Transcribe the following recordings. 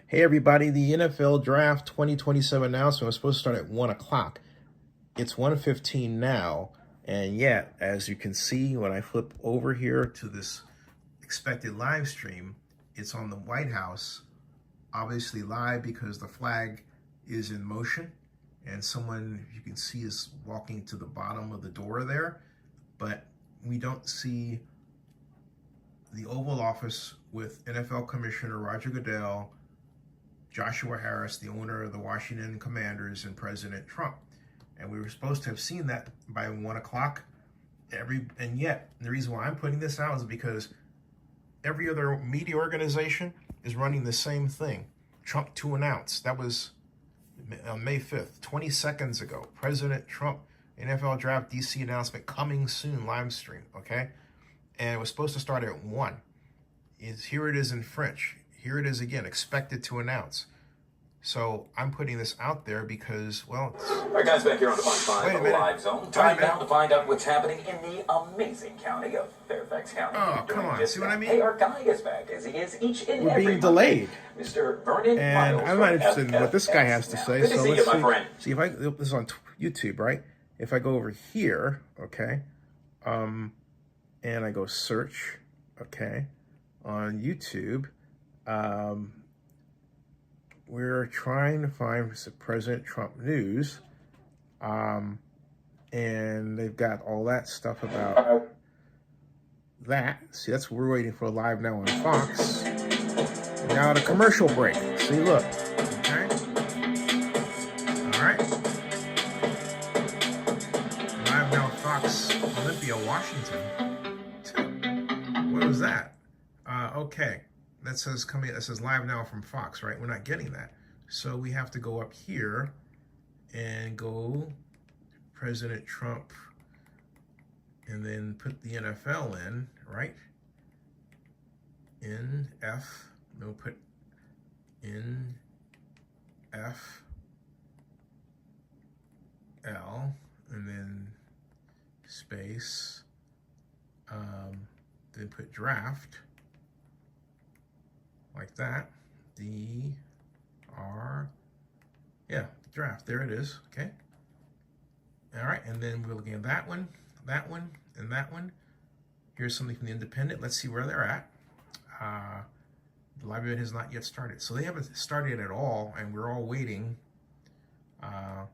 Hey everybody, the NFL Draft 2027 announcement was supposed to start at 1 o'clock. It's 1:15 now, and yet, as you can see when I flip over here to this expected live stream, it's on the White House, obviously live because the flag is in motion, and someone, you can see, is walking to the bottom of the door there, but we don't see the Oval Office with NFL Commissioner Roger Goodell, Joshua Harris, the owner of the Washington Commanders, and President Trump. And we were supposed to have seen that by 1 o'clock. And yet, the reason why I'm putting this out is because every other media organization is running the same thing. Trump to announce. That was on May 5th, 20 seconds ago. President Trump, NFL Draft DC announcement coming soon, live stream, okay? And it was supposed to start at 1. Here it is in French. Here it is again, expected to announce. So I'm putting this out there because, well, all right, guys, back here on the Five Live Zone. Time now to find out what's happening in the amazing county of Fairfax County. Oh, come on, see what I mean? Hey, our guy is back, as he is each and We're every being delayed. Mr. Vernon and Miles, I'm not interested in what this guy has to now. say. Good to So see let's you, my friend. see if this is on YouTube, right? If I go over here, okay, and I go search, okay, on YouTube. We're trying to find President Trump news, and they've got all that stuff about that. See, that's what we're waiting for live now on Fox. Now the commercial break. See, look. Okay. All right. Live now Fox Olympia, Washington. What was that? Okay. That says coming. That says live now from Fox, right? We're not getting that, so we have to go up here and go President Trump, and then put the NFL in, right? In F. No, put in F L, and then space. Then put draft. Like that, draft, there it is, okay? All right, and then we're looking at that one, and that one. Here's something from the Independent. Let's see where they're at. The live event has not yet started. So they haven't started at all, and we're all waiting. But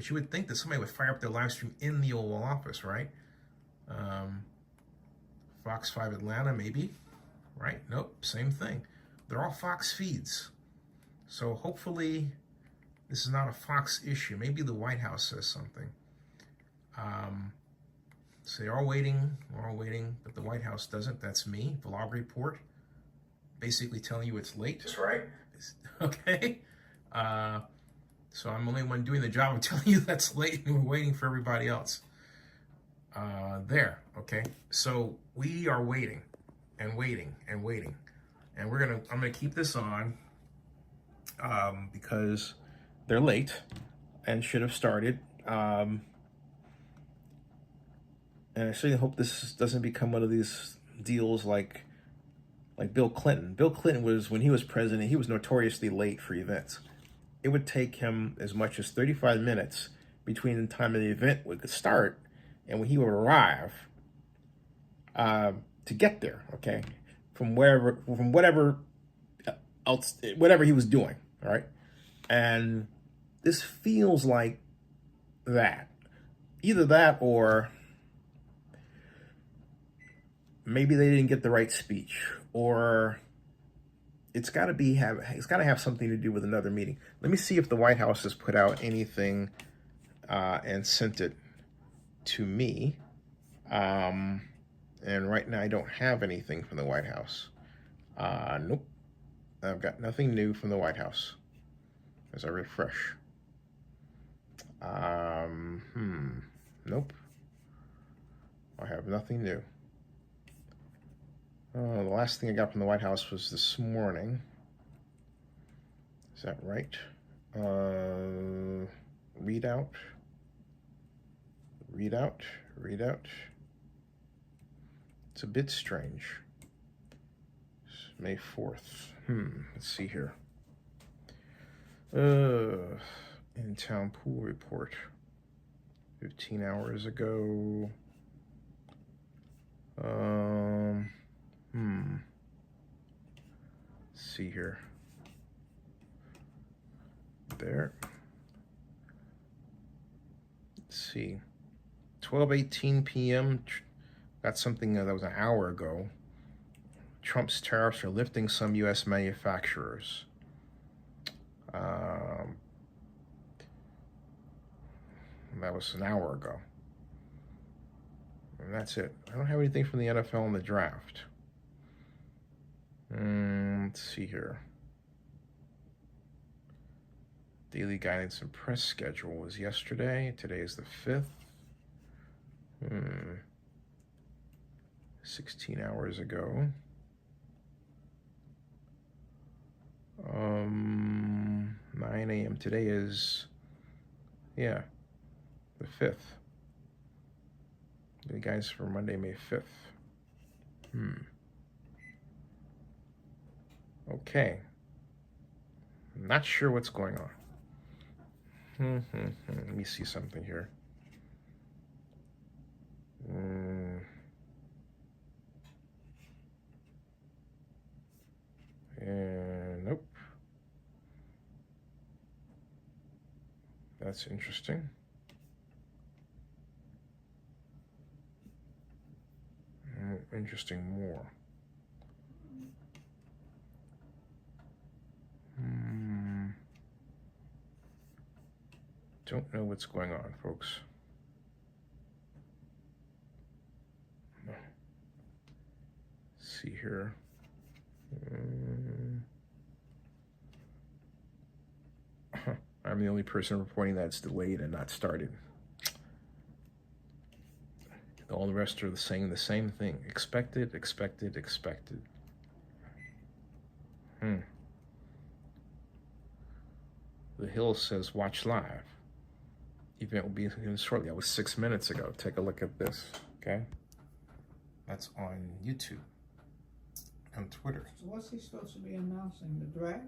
you would think that somebody would fire up their live stream in the Oval Office, right? Fox 5 Atlanta, maybe. Right? Nope, same thing. They're all Fox feeds. So hopefully this is not a Fox issue. Maybe the White House says something. So they're all waiting, we're all waiting, but the White House doesn't. That's me, Vlog Report, basically telling you it's late. That's right. Okay. So I'm the only one doing the job of telling you that's late, and we're waiting for everybody else. There, okay? So we are waiting. And waiting and waiting, and I'm gonna keep this on because they're late and should have started. And I certainly hope this doesn't become one of these deals like Bill Clinton. Bill Clinton was, when he was president, he was notoriously late for events. It would take him as much as 35 minutes between the time of the event would start and when he would arrive. To get there, okay, from whatever else, whatever he was doing, all right? And this feels like that. Either that or maybe they didn't get the right speech, or it's got to have something to do with another meeting. Let me see if the White House has put out anything and sent it to me. And right now I don't have anything from the White House. Nope. I've got nothing new from the White House as I refresh. Nope. I have nothing new. The last thing I got from the White House was this morning. Is that right? Readout. It's a bit strange. It's May 4th. Let's see here. In-town pool report. 15 hours ago. Let's see here. There. Let's see. 12:18 p.m. Got something that was an hour ago. Trump's tariffs are lifting some U.S. manufacturers. That was an hour ago. And that's it. I don't have anything from the NFL in the draft. Let's see here. Daily guidance and press schedule was yesterday. Today is the 5th. 16 hours ago. 9 a.m. Today is, yeah, the 5th. The guys for Monday, May 5th. Okay. Not sure what's going on. Let me see something here. And nope. That's interesting. Interesting more. Don't know what's going on, folks. No. See here. I'm the only person reporting that it's delayed and not started. All the rest are saying the same thing. Expected, expected, expected. The Hill says watch live. Event will begin shortly. That was 6 minutes ago. Take a look at this, okay? That's on YouTube and Twitter. So what's he supposed to be announcing? The draft?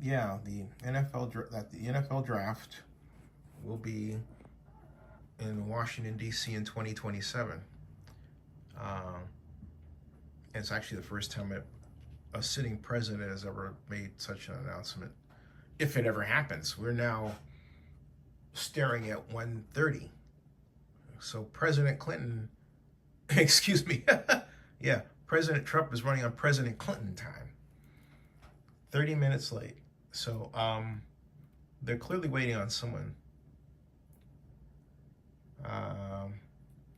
Yeah, the NFL draft will be in Washington, D.C. in 2027. It's actually the first time a sitting president has ever made such an announcement. If it ever happens, we're now staring at 1:30. So President Clinton, excuse me, yeah, President Trump is running on President Clinton time. 30 minutes late. So they're clearly waiting on someone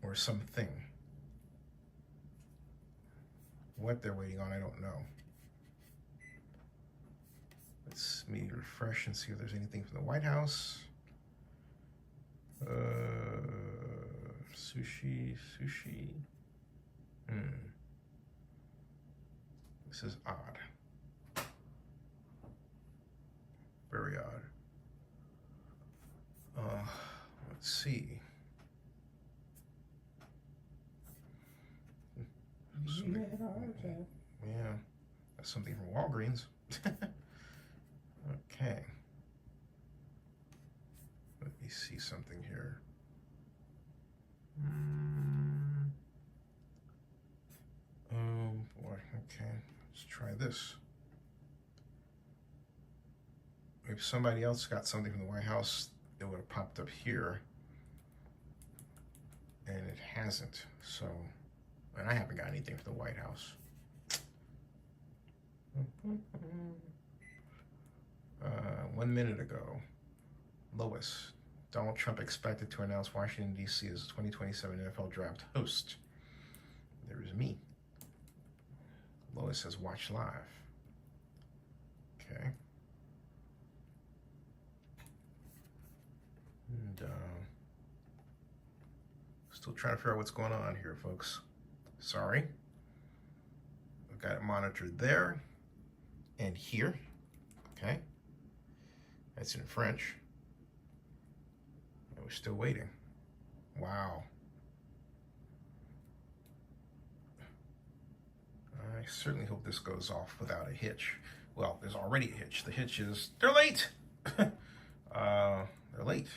or something. What they're waiting on, I don't know. Let's me refresh and see if there's anything from the White House. Sushi. This is odd. Very odd. Let's see. Yeah, that's something from Walgreens. Okay. Let me see something here. Oh boy, okay. Let's try this. If somebody else got something from the White House, it would have popped up here. And it hasn't. So, and I haven't got anything from the White House. 1 minute ago, Lois, Donald Trump expected to announce Washington, D.C. as the 2027 NFL Draft host. There's me. Lois says, watch live. Okay. And still trying to figure out what's going on here, folks. Sorry. I've got it monitored there and here. Okay. That's in French. And we're still waiting. Wow. I certainly hope this goes off without a hitch. Well, there's already a hitch. The hitch is they're late. They're late.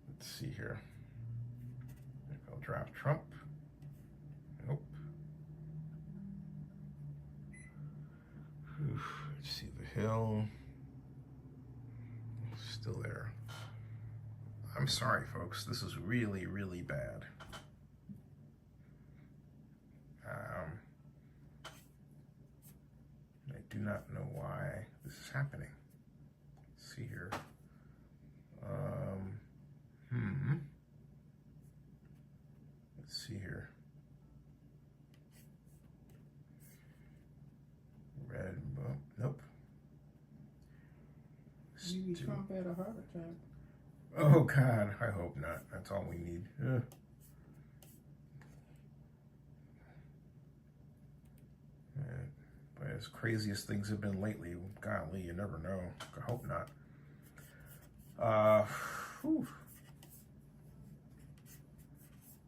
Let's see here. NFL draft Trump. Nope. Let's see the Hill. Still there. I'm sorry, folks. This is really, really bad. I do not know why this is happening. Let's see here. Let's see here. Red, nope. Maybe Trump had a heart attack. Oh God, I hope not. That's all we need. But as crazy as things have been lately, golly, you never know. I hope not.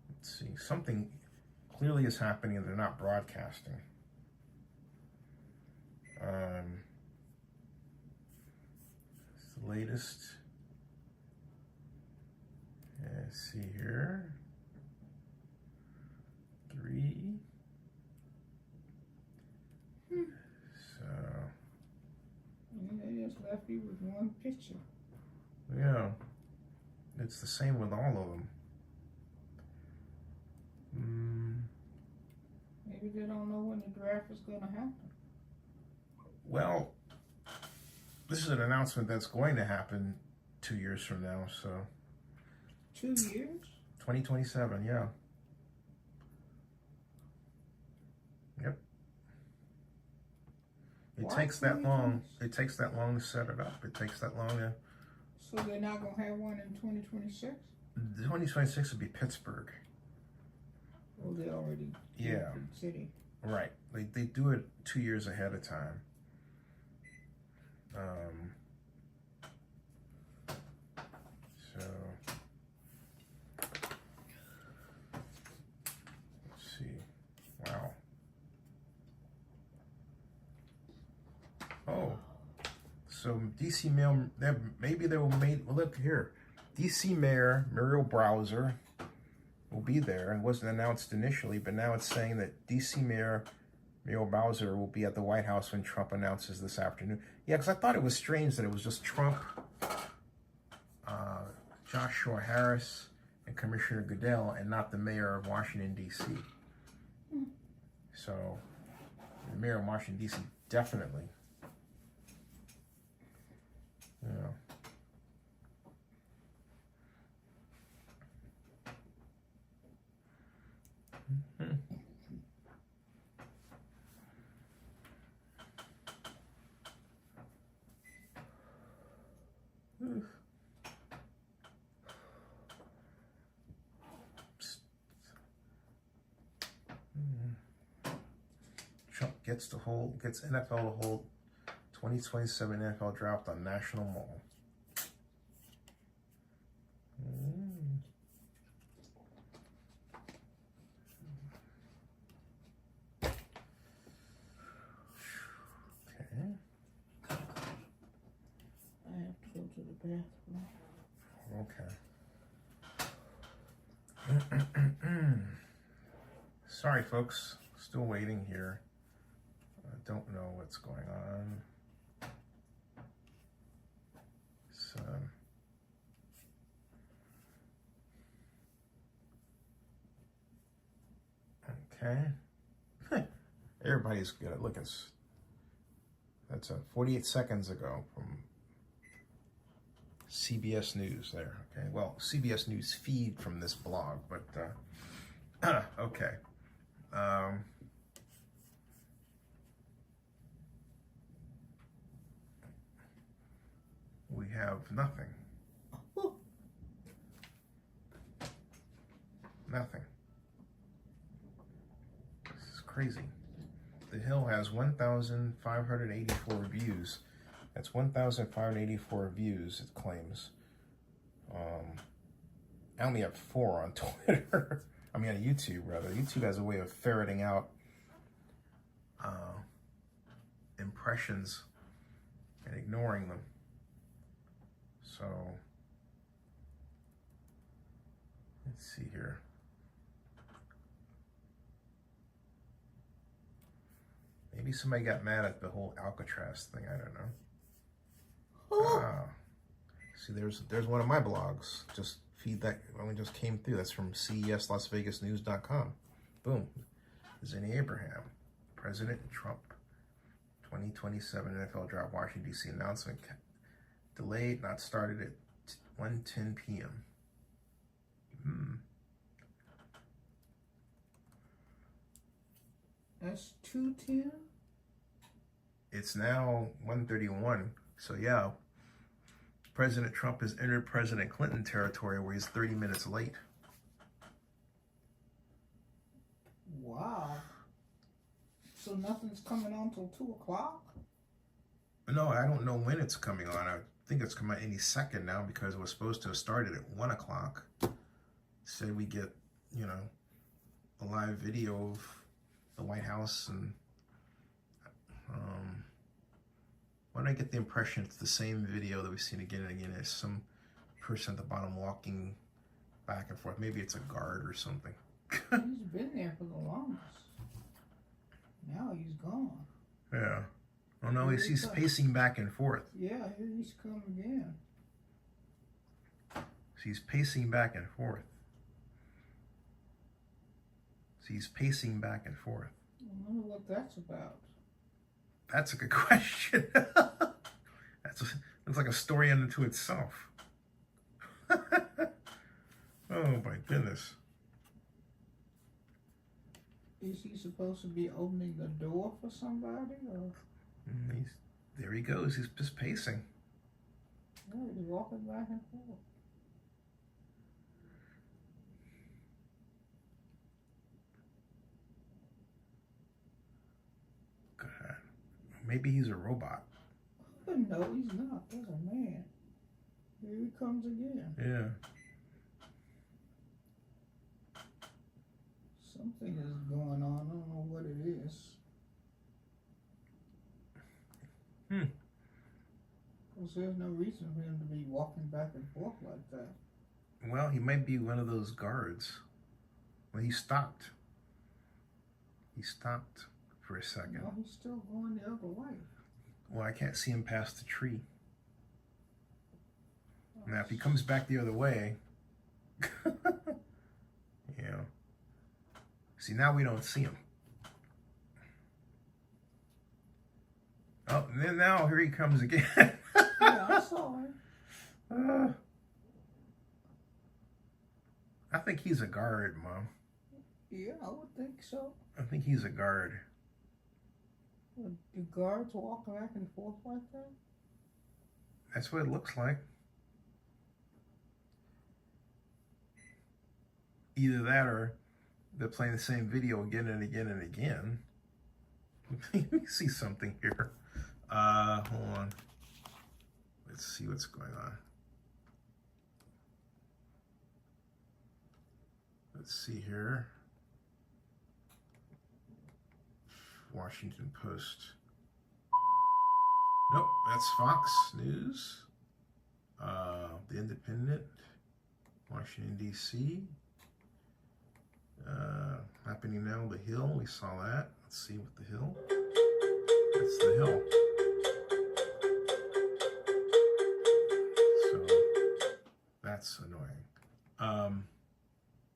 Let's see. Something clearly is happening and they're not broadcasting. It's the latest. Let's see here. 3. So. Yeah, they just left you with one picture. Yeah. It's the same with all of them. Maybe they don't know when the draft is going to happen. Well, this is an announcement that's going to happen 2 years from now, so. 2 years? 2027, yeah. Yep. It takes that long. It takes that long to set it up. It takes that long to. So they're not going to have one in 2026? 2026 would be Pittsburgh. Well, they already Yeah. the city. Right. They do it 2 years ahead of time. So let's see. Wow. Oh. So DC Mayor, maybe they will make. Well, look here. DC Mayor Muriel Bowser will be there. It wasn't announced initially, but now it's saying that DC Mayor Muriel Bowser will be at the White House when Trump announces this afternoon. Yeah, because I thought it was strange that it was just Trump, Joshua Harris, and Commissioner Goodell, and not the mayor of Washington, D.C. So, the mayor of Washington, D.C. definitely. Yeah. Trump gets NFL to hold 2027 NFL draft on National Mall. Okay. I have to go to the bathroom. Okay. Sorry, folks. Still waiting here. I don't know what's going on. So, okay. Everybody's good. Look, that's 48 seconds ago from CBS News there. Okay. Well, CBS News feed from this blog, but okay. We have nothing. Nothing. This is crazy. The Hill has 1,584 views. That's 1,584 views, it claims. I only have 4 on Twitter. I mean, on YouTube, rather. YouTube has a way of ferreting out impressions and ignoring them. So let's see here. Maybe somebody got mad at the whole Alcatraz thing. I don't know. See, there's one of my blogs. Just feed that. One just came through. That's from CESLasVegasNews.com. Boom. Zennie Abraham, President Trump, 2027 NFL Draft, Washington D.C. announcement delayed, not started at 1:10 p.m. That's 2:10. It's now 1:31. So yeah, President Trump has entered President Clinton territory where he's 30 minutes late. Wow. So nothing's coming on till 2 o'clock? No, I don't know when it's coming on. I think it's coming out any second now because it was supposed to have started at 1 o'clock. Said we get, you know, a live video of the White House, and why do I get the impression it's the same video that we've seen again and again? There's some person at the bottom walking back and forth. Maybe it's a guard or something. He's been there for the longest. Now he's gone. Yeah. Oh no, he's pacing back and forth. Yeah, here he's come again. He's pacing back and forth. He's pacing back and forth. I wonder what that's about. That's a good question. Looks like a story unto itself. Oh my goodness. Is he supposed to be opening the door for somebody? Or? There he goes. He's just pacing. Yeah, he's walking back and forth. God. Maybe he's a robot. No, he's not. That's a man. Here he comes again. Yeah. Something is going on. I don't know what it is. Because there's no reason for him to be walking back and forth like that. Well, he might be one of those guards. Well, he stopped. He stopped for a second. No, he's still going the other way. Well, I can't see him past the tree. Now, if he comes back the other way, you know. See, now we don't see him. Oh, and then now here he comes again. Yeah, I saw him. I think he's a guard, Mom. Yeah, I would think so. I think he's a guard. Would the guards walk back and forth like that? That's what it looks like. Either that or they're playing the same video again and again and again. Let me see something here. Hold on. Let's see what's going on. Let's see here. Washington Post. Nope, that's Fox News. The Independent. Washington, D.C. Happening now, The Hill. We saw that. Let's see what The Hill. That's The Hill. So that's annoying.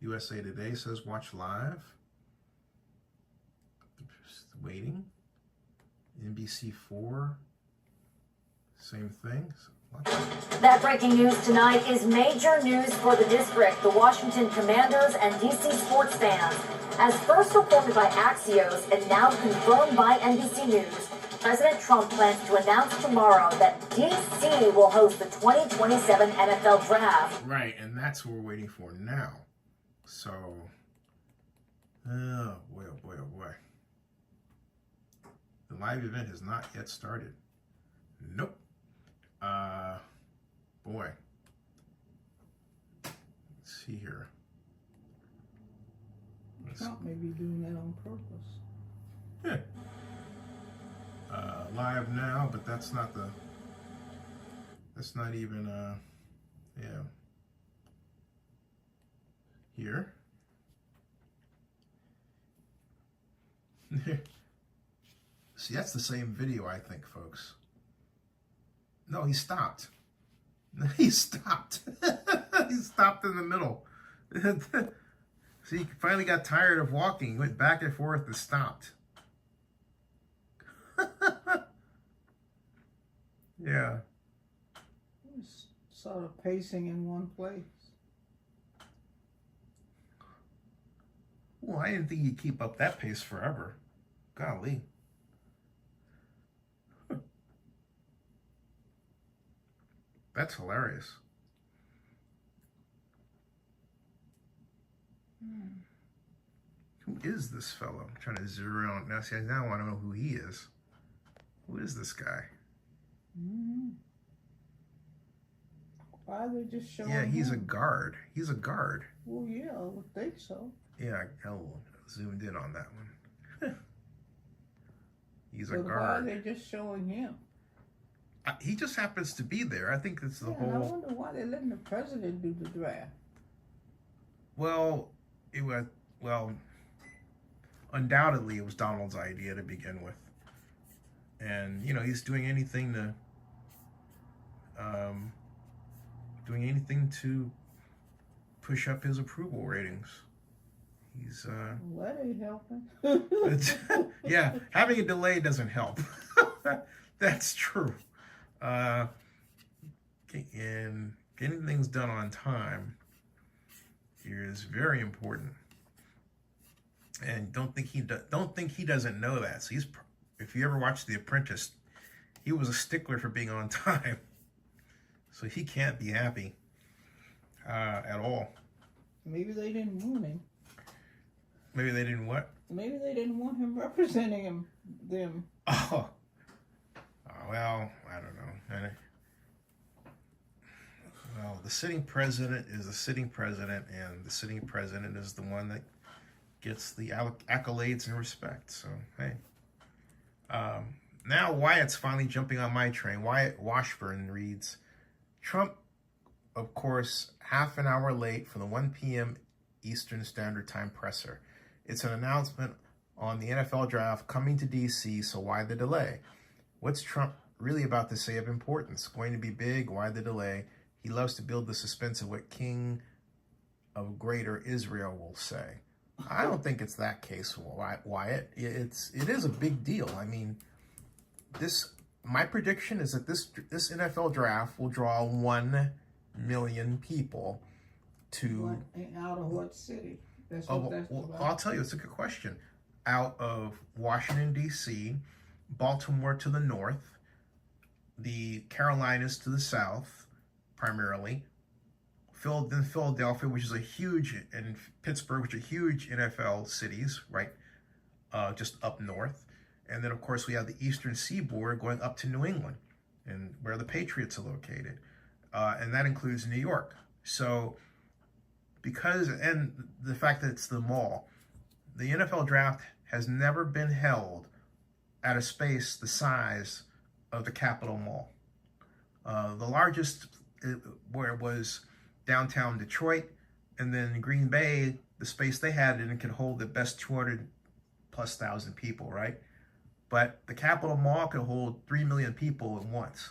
USA Today says watch live. Just waiting. NBC4, same thing. That breaking news tonight is major news for the district, the Washington Commanders, and DC sports fans. As first reported by Axios and now confirmed by NBC News, President Trump plans to announce tomorrow that DC will host the 2027 NFL Draft. Right, and that's what we're waiting for now. So, oh boy, oh boy, oh boy. The live event has not yet started. Nope. Boy. Let's see here. Trump may be doing that on purpose. live now, but that's not even, yeah. Here. See, that's the same video, I think, folks. No, he stopped. He stopped. He stopped in the middle. See, he finally got tired of walking. He went back and forth and stopped. Yeah. Just sort of pacing in one place. Well, I didn't think he'd keep up that pace forever. Golly. That's hilarious. Who is this fellow? I'm trying to zero out. Now, see, now I want to know who he is. Who is this guy? Why are they just showing Yeah, he's a him? guard. He's a guard. Well, yeah, I would think so. Yeah, I zoomed in on that one. He's a But why are guard. they just showing him? He just happens to be there. I think it's the And I whole... wonder why they're letting the president do the draft. Well, it was... Well, undoubtedly it was Donald's idea to begin with. And, you know, he's doing anything to... push up his approval ratings. He's Well, that ain't helping. yeah, having a delay doesn't help. That's true. And getting things done on time is very important. And don't think he doesn't know that. So if you ever watch The Apprentice, he was a stickler for being on time. So he can't be happy at all. Maybe they didn't want him. Maybe they didn't what? Maybe they didn't want him representing them. Oh, well, I don't know. Well, the sitting president is the sitting president, and the sitting president is the one that gets the accolades and respect. So, hey. Now Wyatt's finally jumping on my train. Wyatt Washburn reads, Trump, of course, half an hour late for the 1 p.m. Eastern Standard Time presser. It's an announcement on the NFL draft coming to D.C., so why the delay? What's Trump really about to say of importance? Going to be big? Why the delay? He loves to build the suspense of what King of Greater Israel will say. I don't think it's that case, Wyatt. It is a big deal. I mean, my prediction is that this NFL draft will draw 1 million people to... Out of what city? That's Oh, what that's well, about. I'll tell you, it's a good question. Out of Washington, D.C., Baltimore to the north, the Carolinas to the south, primarily, then Philadelphia, which is a huge, and Pittsburgh, which are huge NFL cities, right, just up north. And then, of course, we have the eastern seaboard going up to New England, and where the Patriots are located. And that includes New York. So... and the fact that it's the mall, the NFL draft has never been held at a space the size of the Capitol Mall. The largest, where it was downtown Detroit, and then Green Bay, the space they had, and it could hold the best 200,000+ people, right? But the Capitol Mall could hold 3 million people at once.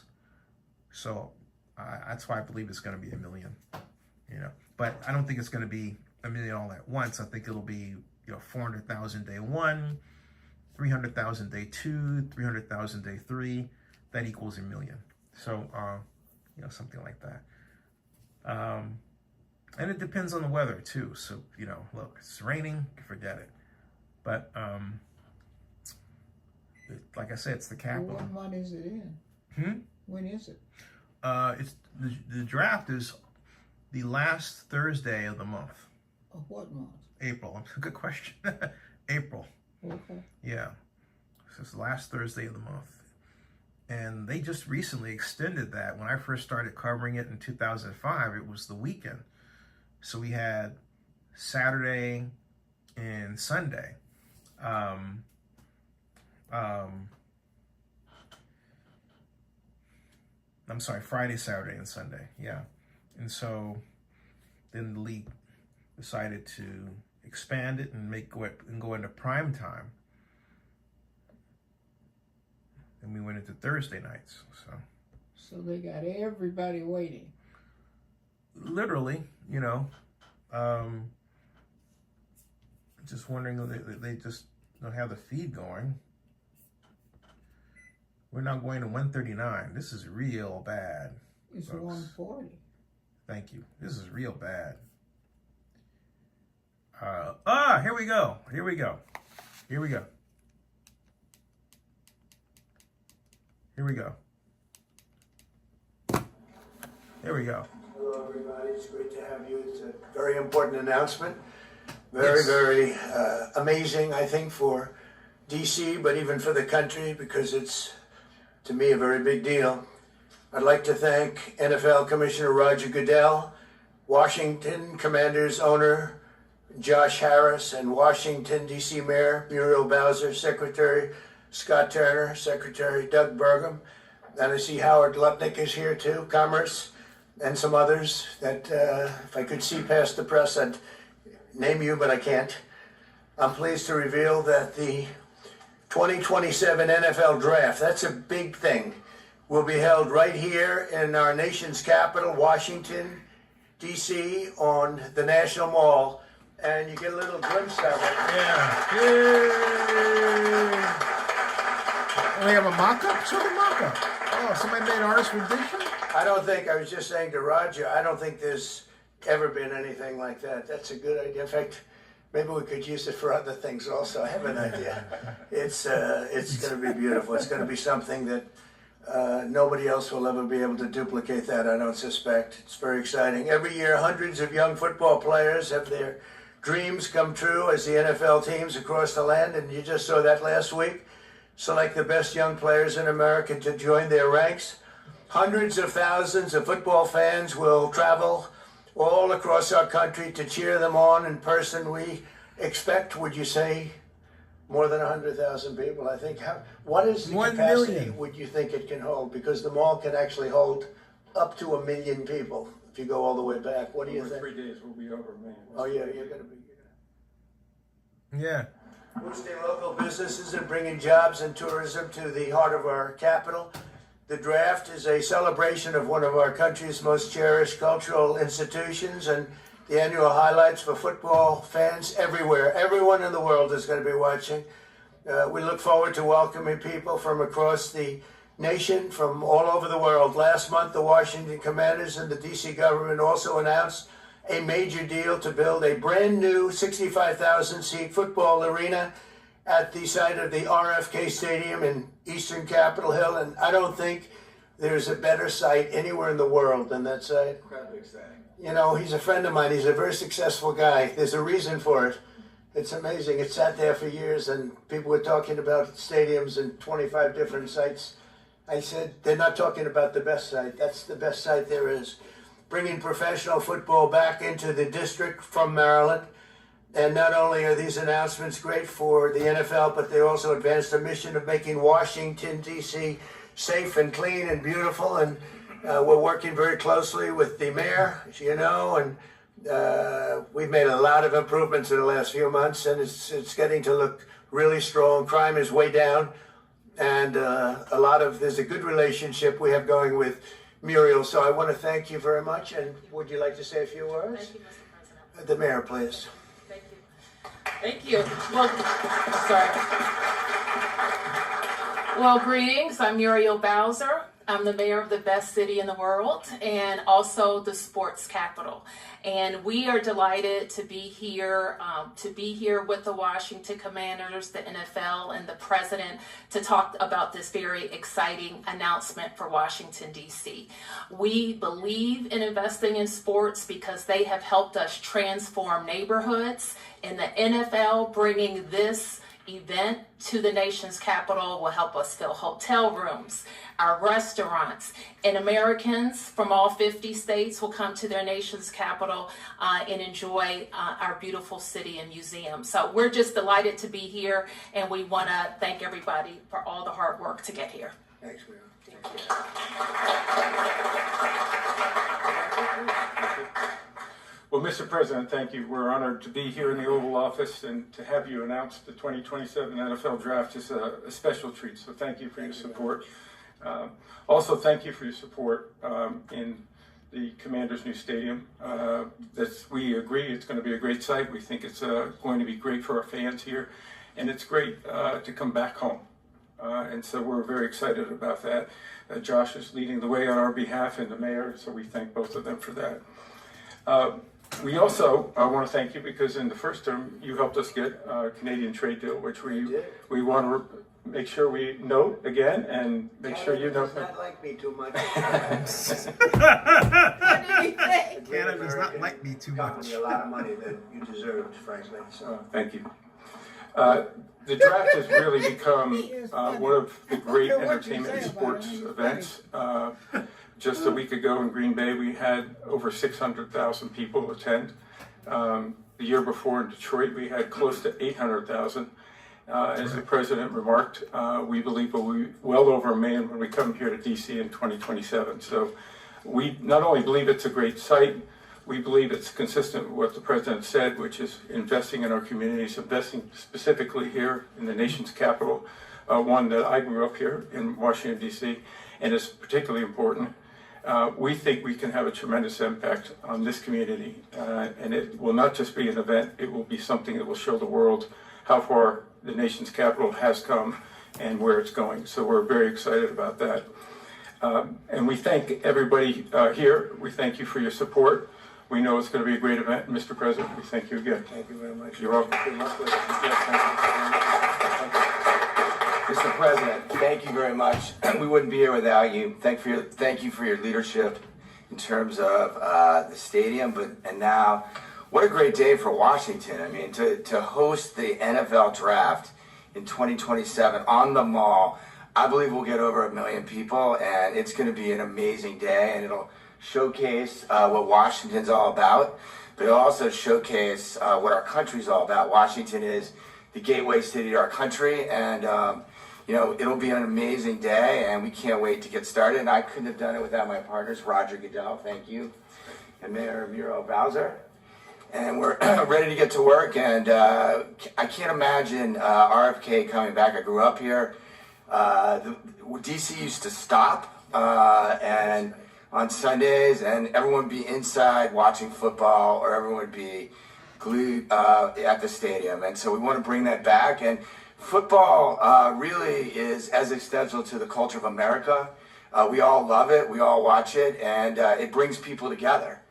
So that's why I believe it's going to be 1 million, you know. But I don't think it's going to be 1 million all at once. I think it'll be, 400,000 day 1, 300,000 day 2, 300,000 day 3. That equals 1 million. So, something like that. And it depends on the weather too. So, look, it's raining, forget it. But, like I said, it's the capital. What month is it in? When is it? It's the draft is the last Thursday of the month. Of what month? April. Good question. April. Okay. Yeah. So it's the last Thursday of the month. And they just recently extended that. When I first started covering it in 2005, it was the weekend. So we had Saturday and Sunday. I'm sorry, Friday, Saturday, and Sunday. Yeah. And so then the league decided to expand it and go into prime time. And we went into Thursday nights. So they got everybody waiting. Literally, you know, just wondering if they just don't have the feed going. We're now going to 139. This is real bad. It's folks. 140. Thank you. This is real bad. Here we go. Here we go. Here we go. Here we go. Here we go. Hello, everybody. It's great to have you. It's a very important announcement. Very amazing, I think, for DC, but even for the country, because it's, to me, a very big deal. I'd like to thank NFL Commissioner Roger Goodell, Washington Commanders owner Josh Harris, and Washington, D.C. Mayor Muriel Bowser, Secretary Scott Turner, Secretary Doug Burgum, and I see Howard Lutnick is here too, Commerce, and some others that if I could see past the press, I'd name you, but I can't. I'm pleased to reveal that the 2027 NFL Draft, that's a big thing, will be held right here in our nation's capital, Washington, D.C., on the National Mall. And you get a little glimpse of it. Yeah. Yay! We have a mock-up? Show the mock-up. Oh, somebody made an artist rendition? I was just saying to Roger, I don't think there's ever been anything like that. That's a good idea. In fact, maybe we could use it for other things also. I have an idea. It's going to be beautiful. It's going to be something that nobody else will ever be able to duplicate that, I don't suspect. It's very exciting. Every year, hundreds of young football players have their dreams come true as the NFL teams across the land, and you just saw that last week. Select the best young players in America to join their ranks. Hundreds of thousands of football fans will travel all across our country to cheer them on in person. We expect, would you say, more than 100,000 people, I think. What is the 1 capacity, million. would you think it can hold? Because the mall can actually hold up to 1 million people if you go all the way back. What do you think? 3 days we'll be over, man. Oh, yeah, you're going to be. Yeah. Boosting local businesses and bringing jobs and tourism to the heart of our capital. The draft is a celebration of one of our country's most cherished cultural institutions and the annual highlights for football fans everywhere. Everyone in the world is going to be watching. We look forward to welcoming people from across the nation, from all over the world. Last month, the Washington Commanders and the D.C. government also announced a major deal to build a brand new 65,000-seat football arena at the site of the RFK Stadium in eastern Capitol Hill. And I don't think there's a better site anywhere in the world than that site. Incredibly exciting. You know, he's a friend of mine. He's a very successful guy. There's a reason for it. It's amazing. It sat there for years, and people were talking about stadiums in 25 different sites. I said, they're not talking about the best site. That's the best site there is. Bringing professional football back into the district from Maryland. And not only are these announcements great for the NFL, but they also advance the mission of making Washington, D.C. safe and clean and beautiful. And we're working very closely with the mayor, as you know, and we've made a lot of improvements in the last few months, and it's getting to look really strong. Crime is way down, and there's a good relationship we have going with Muriel. So I want to thank you very much. And would you like to say a few words? Thank you, Mr. President. The mayor, please. Thank you. Thank you. Well, sorry. Well, greetings. I'm Muriel Bowser. I'm the mayor of the best city in the world and also the sports capital. And we are delighted to be here with the Washington Commanders, the NFL, and the president to talk about this very exciting announcement for Washington, D.C. We believe in investing in sports because they have helped us transform neighborhoods, and the NFL bringing this event to the nation's capital will help us fill hotel rooms, our restaurants, and Americans from all 50 states will come to their nation's capital and enjoy our beautiful city and museum. So we're just delighted to be here, and we want to thank everybody for all the hard work to get here. Thanks, Mayor. Well, Mr. President, thank you. We're honored to be here in the Oval Office, and to have you announce the 2027 NFL Draft is a special treat. So thank you for your support. Also, thank you for your support in the Commanders' new stadium. We agree it's going to be a great site. We think it's going to be great for our fans here, and it's great to come back home. And so we're very excited about that. Josh is leading the way on our behalf, and the mayor, so we thank both of them for that. We also want to thank you because in the first term you helped us get a Canadian trade deal, which we want to make sure we note again and make sure you know. Canada does not like me too much. Canada does not like me too much. Got me a lot of money that you deserved, frankly. So Thank you. The draft has really become one of the great entertainment and sports events. Just a week ago in Green Bay, we had over 600,000 people attend. The year before in Detroit, we had close to 800,000. As the president remarked, we believe we'll be well over 1 million when we come here to DC in 2027. So we not only believe it's a great site, we believe it's consistent with what the president said, which is investing in our communities, investing specifically here in the nation's capital, one that I grew up here in Washington, D.C., and is particularly important. We think we can have a tremendous impact on this community, and it will not just be an event, it will be something that will show the world how far the nation's capital has come and where it's going. So we're very excited about that. And we thank everybody here. We thank you for your support. We know it's going to be a great event. Mr. President, we thank you again. thank you very much. You're welcome. Good luck with it. Mr. President, thank you very much. We wouldn't be here without you. Thank you for your leadership in terms of the stadium, and now, what a great day for Washington. I mean, to host the NFL Draft in 2027 on the Mall. I believe we'll get over 1 million people, and it's going to be an amazing day, and it'll showcase what Washington's all about, but it'll also showcase what our country's all about. Washington is the gateway city to our country, and it'll be an amazing day, and we can't wait to get started. And I couldn't have done it without my partners, Roger Goodell, thank you, and Mayor Muriel Bowser. And we're ready to get to work, and I can't imagine RFK coming back. I grew up here. DC used to stop and on Sundays, and everyone would be inside watching football, or everyone would be glued at the stadium. And so we want to bring that back. And football really is as essential to the culture of America. We all love it. We all watch it, and it brings people together.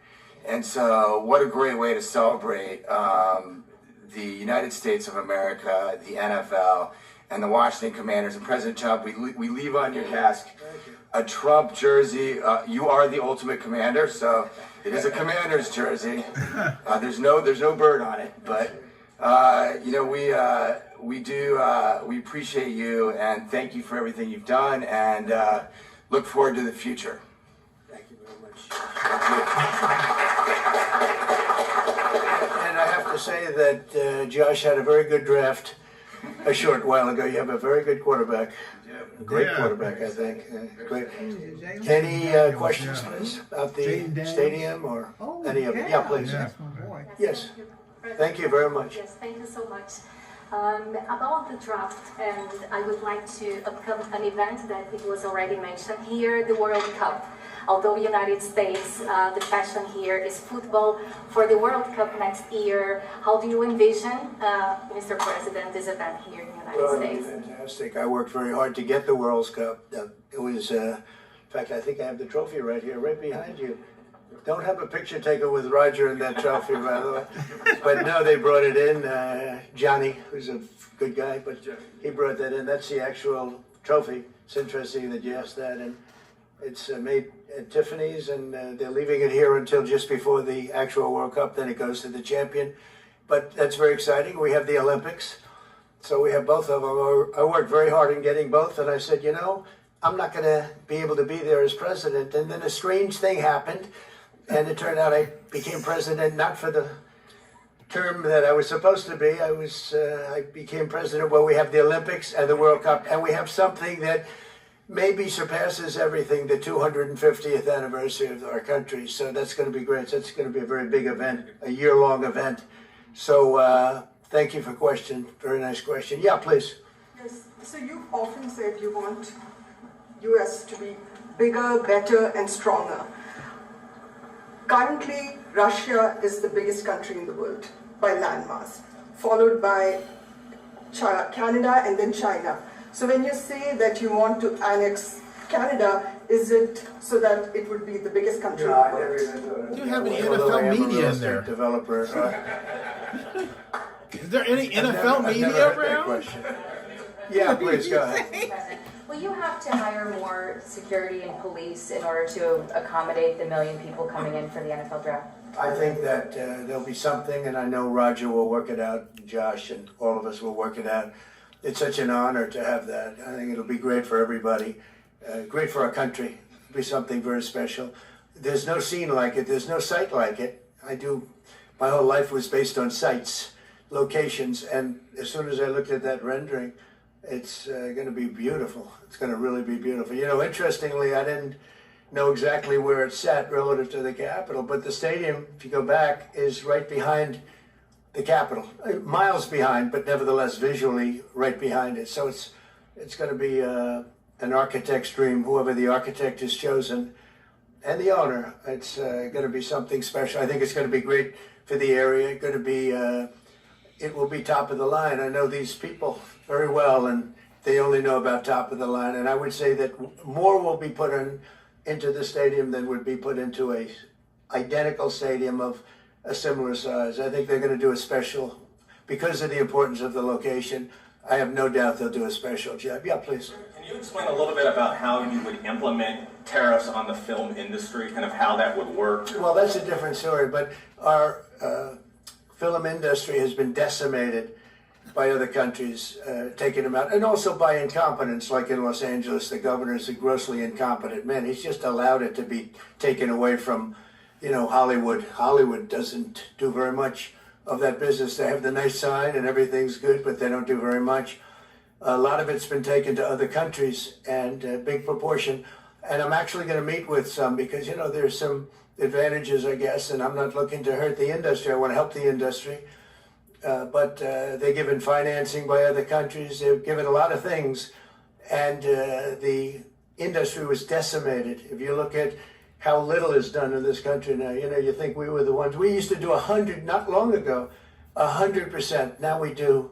And so what a great way to celebrate the United States of America, the NFL, and the Washington Commanders. And President Trump, we leave on your desk a Trump jersey. You are the ultimate commander, so it is a Commander's jersey. There's no bird on it, but we appreciate you, and thank you for everything you've done, and look forward to the future. Thank you very much. Thank you. And I have to say that Josh had a very good draft a short while ago. You have a very good quarterback. A great quarterback, I think. Great. Any questions, please, about the stadium or any of it? Yeah, please. That's my boy. Yes. Thank you very much. Yes, thank you so much. About the draft, and I would like to upcome an event that it was already mentioned here, the World Cup. Although United States, the passion here is football. For the World Cup next year, how do you envision, Mr. President, this event here in the United States? Fantastic. I worked very hard to get the World Cup. It was, in fact, I think I have the trophy right here, right behind you. Don't have a picture taken with Roger and that trophy, by the way. But no, they brought it in. Johnny, who's a good guy, but he brought that in. That's the actual trophy. It's interesting that you asked that. And it's made at Tiffany's, and they're leaving it here until just before the actual World Cup. Then it goes to the champion. But that's very exciting. We have the Olympics. So we have both of them. I worked very hard in getting both, and I said, I'm not going to be able to be there as president. And then a strange thing happened. And it turned out I became president not for the term that I was supposed to be. I became president when we have the Olympics and the World Cup, and we have something that maybe surpasses everything, the 250th anniversary of our country. So that's going to be great. That's going to be a very big event, a year-long event. So thank you for the question. Very nice question. Yeah, please. Yes. So you've often said you want U.S. to be bigger, better, and stronger. Currently, Russia is the biggest country in the world by landmass, followed by Canada and then China. So when you say that you want to annex Canada, is it so that it would be the biggest country in the world? You have any NFL media in there? Developer. Is there any NFL media around? Yeah, please go ahead. Will you have to hire more security and police in order to accommodate the 1 million people coming in for the NFL draft? I think that there'll be something, and I know Roger will work it out, Josh, and all of us will work it out. It's such an honor to have that. I think it'll be great for everybody, great for our country. It'll be something very special. There's no scene like it. There's no site like it. My whole life was based on sites, locations, and as soon as I looked at that rendering, it's going to be beautiful. It's going to really be beautiful. You know, interestingly, I didn't know exactly where it sat relative to the Capitol, but the stadium, if you go back, is right behind the Capitol, miles behind, but nevertheless visually right behind it. So it's going to be an architect's dream, whoever the architect is chosen, and the owner. It's going to be something special. I think it's going to be great for the area. Going to be, it will be top of the line. I know these people very well, and they only know about top of the line. And I would say that more will be put into the stadium than would be put into a identical stadium of a similar size. I think they're going to do a special, because of the importance of the location. I have no doubt they'll do a special job. Yeah, please. Can you explain a little bit about how you would implement tariffs on the film industry, kind of how that would work? Well, that's a different story, but our film industry has been decimated by other countries taking them out, and also by incompetence, like in Los Angeles. The governor is a grossly incompetent man. He's just allowed it to be taken away from, Hollywood. Hollywood doesn't do very much of that business. They have the nice sign and everything's good, but they don't do very much. A lot of it's been taken to other countries, and a big proportion. And I'm actually going to meet with some because, there's some advantages, I guess, and I'm not looking to hurt the industry. I want to help the industry. But they're given financing by other countries. They're given a lot of things. And the industry was decimated. If you look at how little is done in this country now, you think we were the ones. We used to do 100, not long ago, 100%. Now we do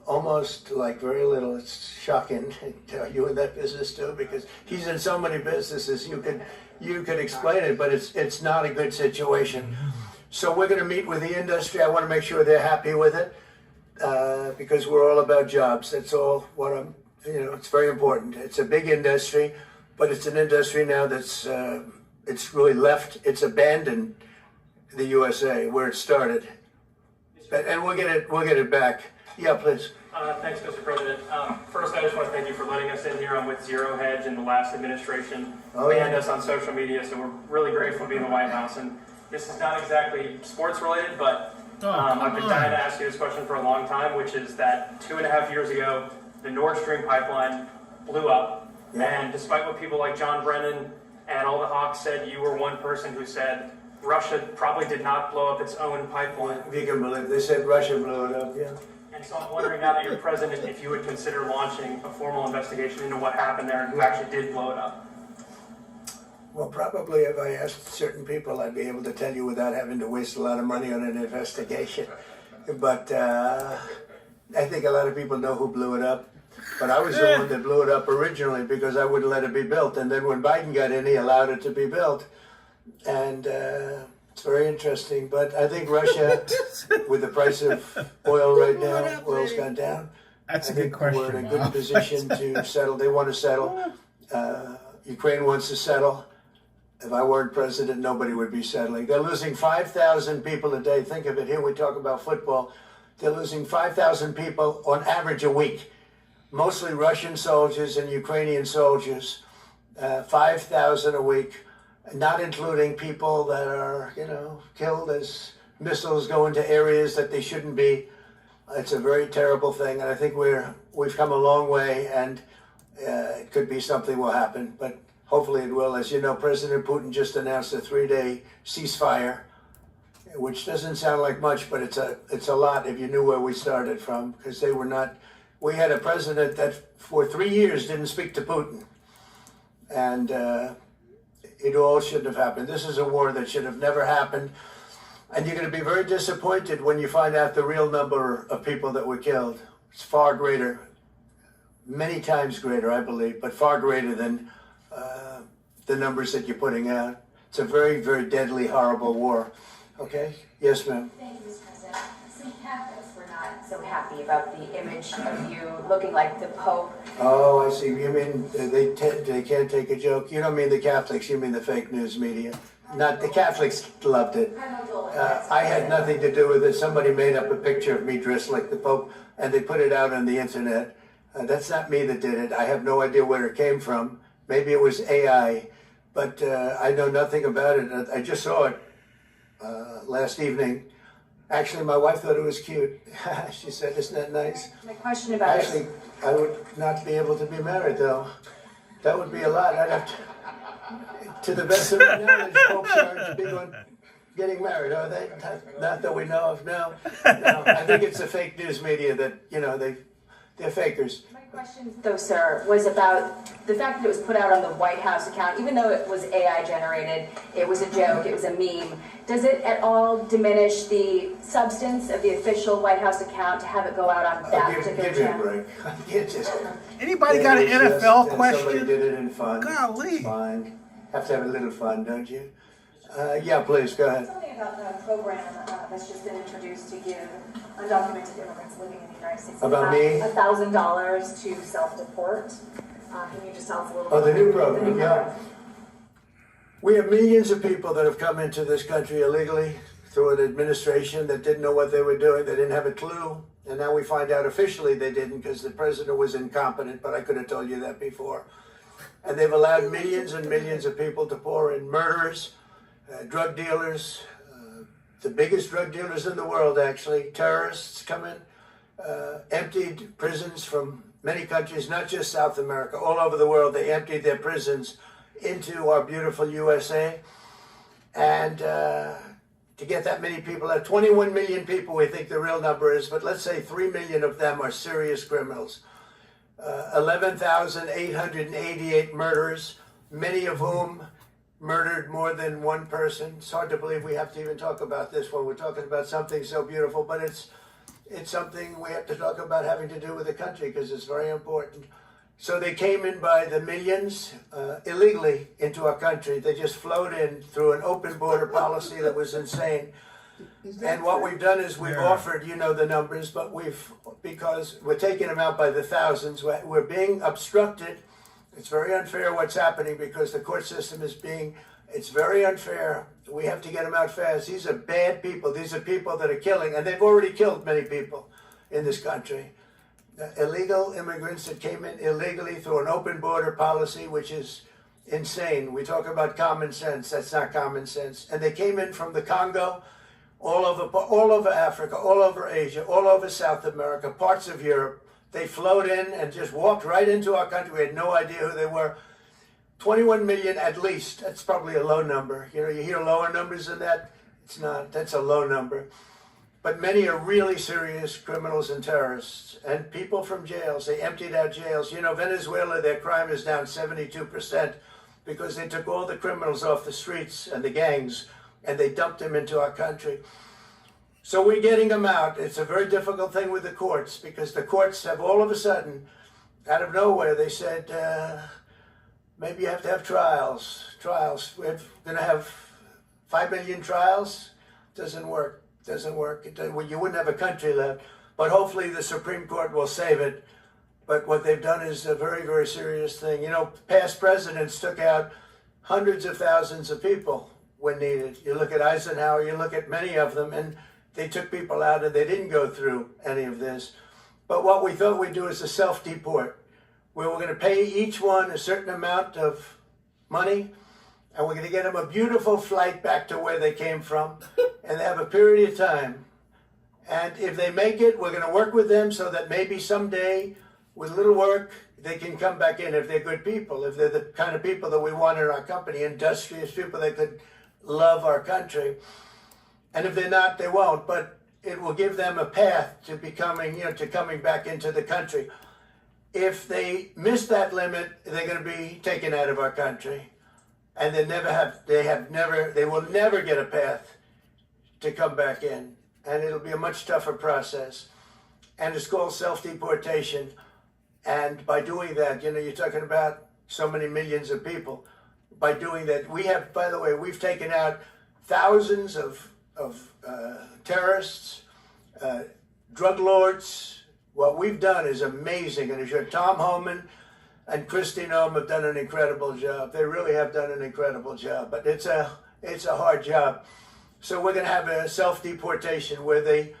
almost like very little. It's shocking. Are you in that business too? Because he's in so many businesses. You could explain it, but it's not a good situation. So we're going to meet with the industry. I want to make sure they're happy with it because we're all about jobs. That's all what it's very important. It's a big industry, but it's an industry now that's it's really left. It's abandoned the USA where it started, and we'll get it back. Yeah, please. Thanks, Mr. President. First, I just want to thank you for letting us in here. I'm with Zero Hedge, and the last administration banned us on social media, so we're really grateful to be in the White House. And this is not exactly sports related, but I've been dying to ask you this question for a long time, which is that 2.5 years ago, the Nord Stream pipeline blew up. Yeah. And despite what people like John Brennan and all the hawks said, you were one person who said Russia probably did not blow up its own pipeline. You can believe they said Russia blew it up, yeah. And so I'm wondering now that you're president, if you would consider launching a formal investigation into what happened there and who actually did blow it up. Well, probably if I asked certain people, I'd be able to tell you without having to waste a lot of money on an investigation. But I think a lot of people know who blew it up. But I was the one that blew it up originally because I wouldn't let it be built. And then when Biden got in, he allowed it to be built. And it's very interesting. But I think Russia, with the price of oil right now, oil's gone down. That's a good question. We're in a good position to settle. They want to settle. Ukraine wants to settle. If I weren't president, nobody would be settling. They're losing 5,000 people a day. Think of it. Here we talk about football. They're losing 5,000 people on average a week. Mostly Russian soldiers and Ukrainian soldiers. 5,000 a week, not including people that are, killed as missiles go into areas that they shouldn't be. It's a very terrible thing, and I think we've come a long way, and It could be something will happen, but hopefully it will. As you know, President Putin just announced a 3-day ceasefire, which doesn't sound like much, but it's a lot if you knew where we started from, because they were not. We had a president that for 3 years didn't speak to Putin, and it all shouldn't have happened. This is a war that should have never happened, and you're going to be very disappointed when you find out the real number of people that were killed. It's far greater, many times greater, I believe, but far greater than the numbers that you're putting out. It's a very, very deadly, horrible war. Okay? Yes, ma'am. Thank you, Mr. President. Some Catholics were not so happy about the image of you looking like the Pope. Oh, I see. You mean they can't take a joke? You don't mean the Catholics, you mean the fake news media. Not the Catholics loved it. I had nothing to do with it. Somebody made up a picture of me dressed like the Pope, and they put it out on the internet. That's not me that did it. I have no idea where it came from. Maybe it was AI, but I know nothing about it. I just saw it last evening. Actually, my wife thought it was cute. She said, "Isn't that nice?" My question about Actually, I would not be able to be married, though. That would be a lot. I'd have to the best of my knowledge, Popes aren't big on getting married, are they? Not that we know of, no. No, I think it's the fake news media that, you know, they're fakers. My question, though, sir, was about the fact that it was put out on the White House account. Even though it was AI generated, it was a joke, it was a meme. Does it at all diminish the substance of the official White House account to have it go out on that particular channel? Give me a break. Anybody got an NFL question? Somebody did it in fun. Golly. It's fine. Have to have a little fun, don't you? Yeah, please, go ahead. Tell me about the program that's just been introduced to give undocumented immigrants living in the United States About me? $1,000 to self-deport. Can you just tell us a little bit? Oh, the new program, the new yeah. program? We have millions of people that have come into this country illegally through an administration that didn't know what they were doing. They didn't have a clue. And now we find out officially they didn't because the president was incompetent, but I could have told you that before. And they've allowed millions and millions of people to pour in. Murderers, drug dealers, the biggest drug dealers in the world, actually, terrorists come in, emptied prisons from many countries, not just South America, all over the world. They emptied their prisons into our beautiful USA. And to get that many people, 21 million people we think the real number is, but let's say 3 million of them are serious criminals. 11,888 murderers, many of whom murdered more than one person. It's hard to believe we have to even talk about this when we're talking about something so beautiful, but it's something we have to talk about having to do with the country because it's very important. So they came in by the millions illegally into our country. They just flowed in through an open border policy that was insane. And what we've done is we've offered, you know the numbers, but because we're taking them out by the thousands, we're being obstructed. It's very unfair what's happening because the court system it's very unfair. We have to get them out fast. These are bad people. These are people that are killing, and they've already killed many people in this country. Illegal immigrants that came in illegally through an open border policy, which is insane. We talk about common sense. That's not common sense. And they came in from the Congo, all over Africa, all over Asia, all over South America, parts of Europe. They flowed in and just walked right into our country. We had no idea who they were. 21 million at least. That's probably a low number. You know, you hear lower numbers than that. It's not. That's a low number. But many are really serious criminals and terrorists and people from jails. They emptied out jails. You know, Venezuela, their crime is down 72% because they took all the criminals off the streets and the gangs and they dumped them into our country. So we're getting them out. It's a very difficult thing with the courts because the courts have all of a sudden, out of nowhere, they said, maybe you have to have trials. We're going to have 5 million trials. Doesn't work. You wouldn't have a country left. But hopefully the Supreme Court will save it. But what they've done is a very, very serious thing. You know, past presidents took out hundreds of thousands of people when needed. You look at Eisenhower, you look at many of them, and they took people out and they didn't go through any of this. But what we thought we'd do is a self-deport, where we're going to pay each one a certain amount of money, and we're going to get them a beautiful flight back to where they came from, and they have a period of time. And if they make it, we're going to work with them so that maybe someday, with a little work, they can come back in if they're good people, if they're the kind of people that we want in our company, industrious people that could love our country. And if they're not, they won't. But it will give them a path to becoming, to coming back into the country. If they miss that limit, they're going to be taken out of our country, and they will never get a path to come back in, and it'll be a much tougher process. And it's called self-deportation. And by doing that, you're talking about so many millions of people. By doing that, by the way, we've taken out thousands of terrorists, drug lords. What we've done is amazing. And as you Tom Homan and Christine Ohm have done an incredible job. They really have done an incredible job. But it's a hard job. So we're going to have a self-deportation where they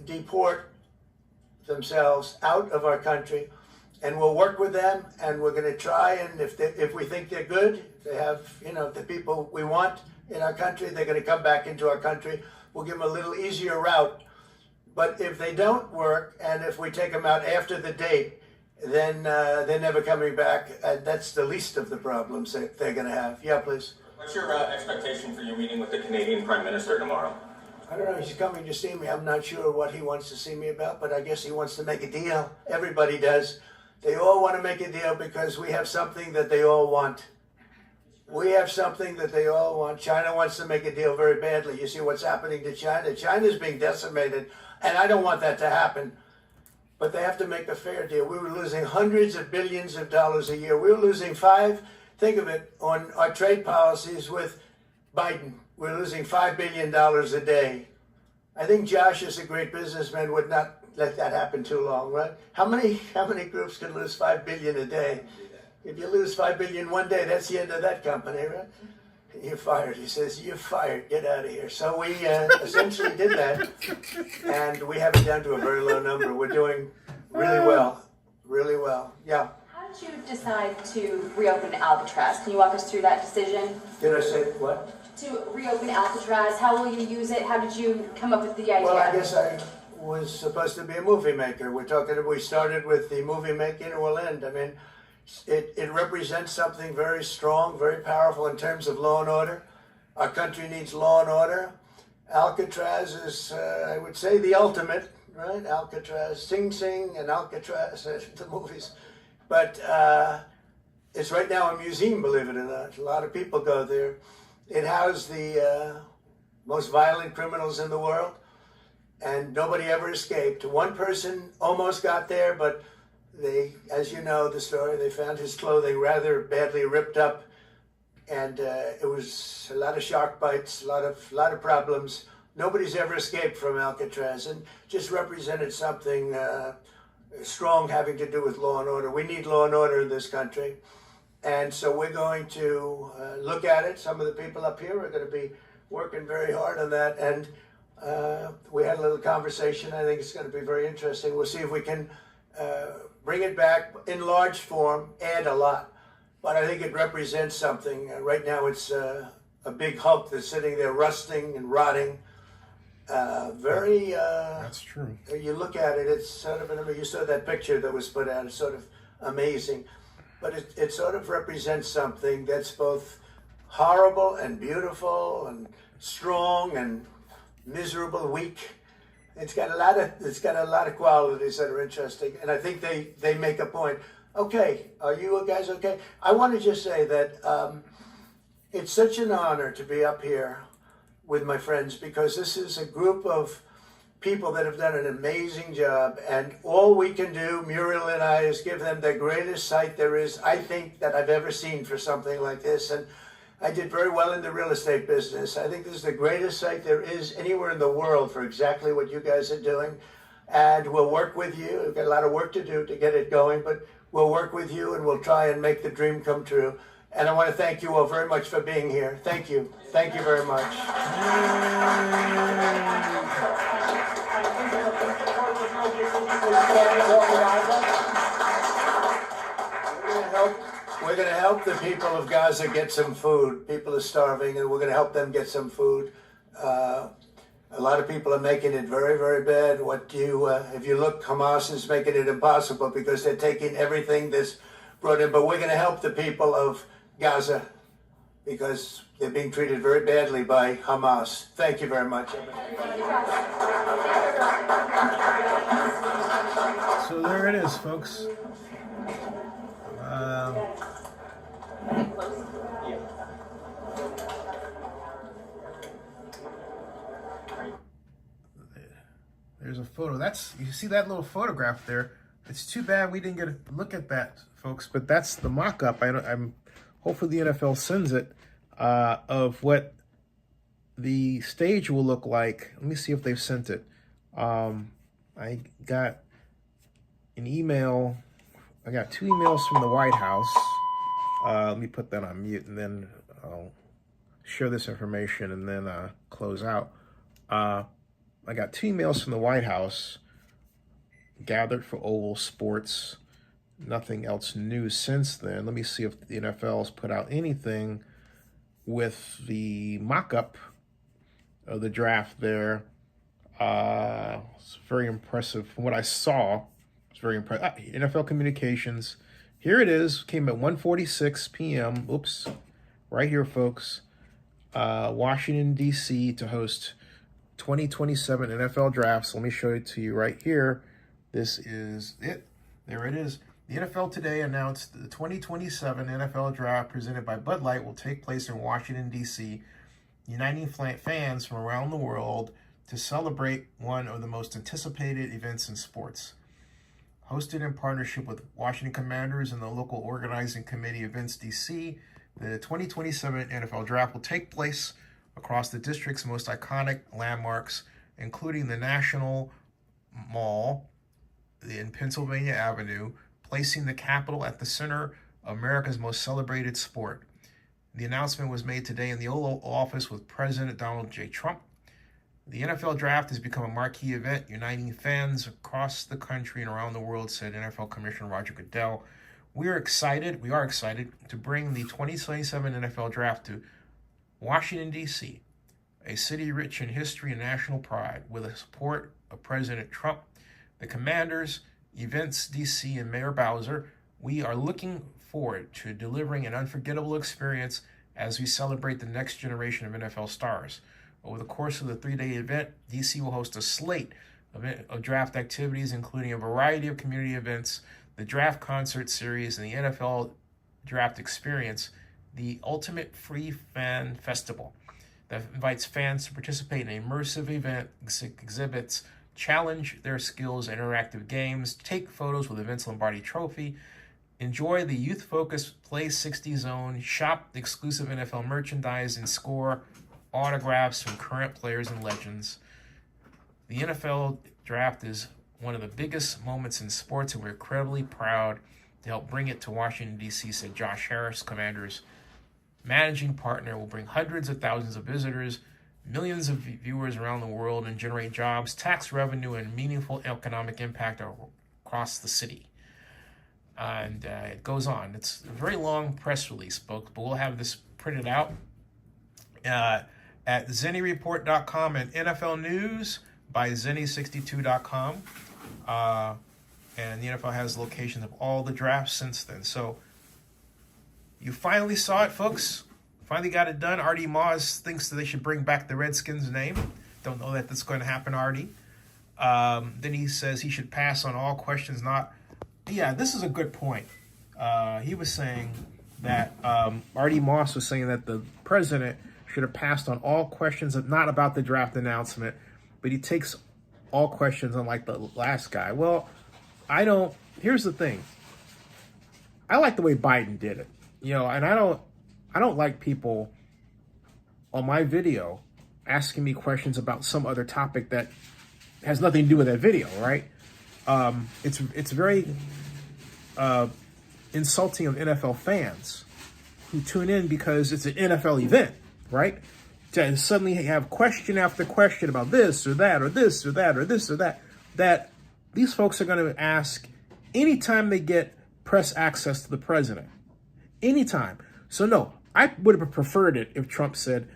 deport themselves out of our country, and we'll work with them, and we're going to try, and if we think they're good, they have the people we want in our country, they're going to come back into our country. We'll give them a little easier route. But if they don't work, and if we take them out after the date, then they're never coming back. And that's the least of the problems that they're going to have. Yeah, please. What's your expectation for your meeting with the Canadian Prime Minister tomorrow? I don't know. He's coming to see me. I'm not sure what he wants to see me about, but I guess he wants to make a deal. Everybody does. They all want to make a deal because we have something that they all want. We have something that they all want. China wants to make a deal very badly. You see what's happening to China. China's being decimated, and I don't want that to happen. But they have to make a fair deal. We were losing hundreds of billions of dollars a year. We were losing think of it, on our trade policies with Biden. We're losing $5 billion a day. I think Josh, as a great businessman, would not let that happen too long, right? How many groups can lose $5 billion a day? If you lose $5 billion one day, that's the end of that company, right? You're fired. He says, you're fired. Get out of here. So we essentially did that, and we have it down to a very low number. We're doing really well, really well. Yeah. How did you decide to reopen Alcatraz? Can you walk us through that decision? Did I say what? To reopen Alcatraz, how will you use it? How did you come up with the idea? Well, I guess I was supposed to be a movie maker. We started with the movie making, and we'll end. I mean, it represents something very strong, very powerful in terms of law and order. Our country needs law and order. Alcatraz is, I would say, the ultimate, right? Alcatraz, Sing Sing and Alcatraz, the movies. But it's right now a museum, believe it or not. A lot of people go there. It housed the most violent criminals in the world, and nobody ever escaped. One person almost got there, but they, as you know the story, they found his clothing rather badly ripped up, and it was a lot of shark bites, a lot of problems. Nobody's ever escaped from Alcatraz, and just represented something strong having to do with law and order. We need law and order in this country. And so we're going to look at it. Some of the people up here are going to be working very hard on that. And we had a little conversation. I think it's going to be very interesting. We'll see if we can bring it back in large form, add a lot. But I think it represents something. Right now it's a big hulk that's sitting there rusting and rotting. That's true. You look at it, it's sort of, you saw that picture that was put out, it's sort of amazing. But it sort of represents something that's both horrible and beautiful and strong and miserable, weak. It's got a lot of qualities that are interesting, and I think they make a point. Okay, are you guys okay? I want to just say that it's such an honor to be up here with my friends, because this is a group of people that have done an amazing job, and all we can do, Muriel and I, is give them the greatest sight there is, I think, that I've ever seen for something like this. And I did very well in the real estate business. I think this is the greatest site there is anywhere in the world for exactly what you guys are doing. And we'll work with you. We've got a lot of work to do to get it going, but we'll work with you, and we'll try and make the dream come true. And I want to thank you all very much for being here. Thank you. Thank you very much. We're going to help the people of Gaza get some food. People are starving, and we're going to help them get some food. A lot of people are making it very, very bad. If you look, Hamas is making it impossible because they're taking everything that's brought in. But we're going to help the people of Gaza because they're being treated very badly by Hamas. Thank you very much. So there it is, folks. There's a photo. You see that little photograph there. It's too bad we didn't get a look at that, folks. But that's the mock-up. I'm hopefully the NFL sends it of what the stage will look like. Let me see if they've sent it. I got an email. I got 2 emails from the White House. Let me put that on mute, and then I'll share this information and then close out. I got 2 emails from the White House, gathered for Oval Sports. Nothing else new since then. Let me see if the NFL's put out anything with the mock-up of the draft there. It's very impressive. From what I saw, it's very impressive. NFL Communications. Here it is. Came at 1:46 p.m. Oops. Right here, folks. Washington, D.C. to host 2027 NFL drafts. Let me show it to you right here. This is it. There it is. The NFL today announced the 2027 NFL draft presented by Bud Light will take place in Washington, D.C., uniting fans from around the world to celebrate one of the most anticipated events in sports. Hosted in partnership with Washington Commanders and the local organizing committee Events DC, the 2027 NFL draft will take place across the district's most iconic landmarks, including the National Mall in Pennsylvania Avenue, placing the Capitol at the center of America's most celebrated sport. The announcement was made today in the Oval Office with President Donald J. Trump. The NFL draft has become a marquee event, uniting fans across the country and around the world, said NFL Commissioner Roger Goodell. We are excited to bring the 2027 NFL draft to Washington, D.C., a city rich in history and national pride. With the support of President Trump, the Commanders, Events DC, and Mayor Bowser, we are looking forward to delivering an unforgettable experience as we celebrate the next generation of NFL stars. Over the course of the 3-day event, DC will host a slate of draft activities, including a variety of community events, the Draft Concert Series, and the NFL Draft Experience, the ultimate free fan festival that invites fans to participate in an immersive event, exhibits, challenge their skills, interactive games, take photos with the Vince Lombardi Trophy, enjoy the youth-focused Play 60 zone, shop exclusive NFL merchandise, and score autographs from current players and legends. The NFL draft is one of the biggest moments in sports, and we're incredibly proud to help bring it to Washington, D.C., said Josh Harris, Commanders' managing partner. Will bring hundreds of thousands of visitors, millions of viewers around the world, and generate jobs, tax revenue, and meaningful economic impact across the city. And it goes on. It's a very long press release, folks, but we'll have this printed out at ZennieReport.com and NFL News by Zennie62.com. And the NFL has locations of all the drafts since then. So you finally saw it, folks. Finally got it done. Artie Moss thinks that they should bring back the Redskins name. Don't know that that's going to happen, Artie. Then he says he should pass on all questions not... Yeah, this is a good point. He was saying that Artie Moss was saying that the president should have passed on all questions, not about the draft announcement, but he takes all questions unlike the last guy. Well, I don't... Here's the thing. I like the way Biden did it. You know, and I don't like people on my video asking me questions about some other topic that has nothing to do with that video, right? It's very insulting of NFL fans who tune in because it's an NFL event, right? To suddenly have question after question about this or that or this or that or this or that, that these folks are going to ask anytime they get press access to the president. Anytime. So no, I would have preferred it if Trump said,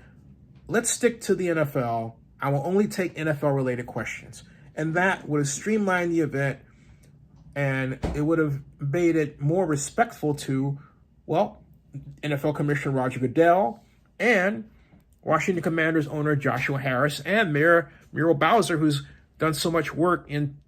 let's stick to the NFL I will only take NFL-related questions. And that would have streamlined the event, and it would have made it more respectful to, well, NFL Commissioner Roger Goodell and Washington Commanders owner Joshua Harris and Mayor Muriel Bowser, who's done so much work in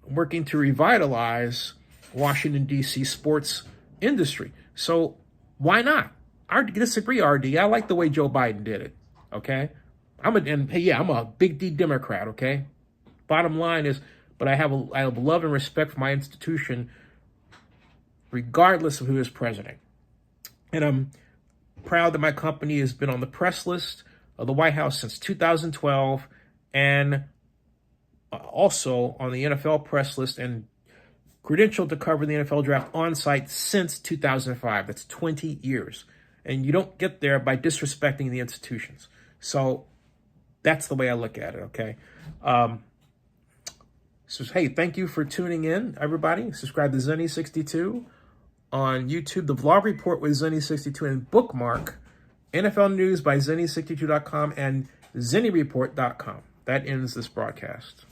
working to revitalize Washington, D.C. sports industry. So why not? I disagree, RD. I like the way Joe Biden did it, okay? I'm a big D Democrat, okay? Bottom line is, but I have love and respect for my institution regardless of who is president. And I'm proud that my company has been on the press list of the White House since 2012 and also on the NFL press list and credentialed to cover the NFL draft on site since 2005. That's 20 years. And you don't get there by disrespecting the institutions. So that's the way I look at it, okay? So, hey, thank you for tuning in, everybody. Subscribe to Zennie62 on YouTube, the Vlog Report with Zennie62, and bookmark NFL News by Zennie62.com and ZennieReport.com. That ends this broadcast.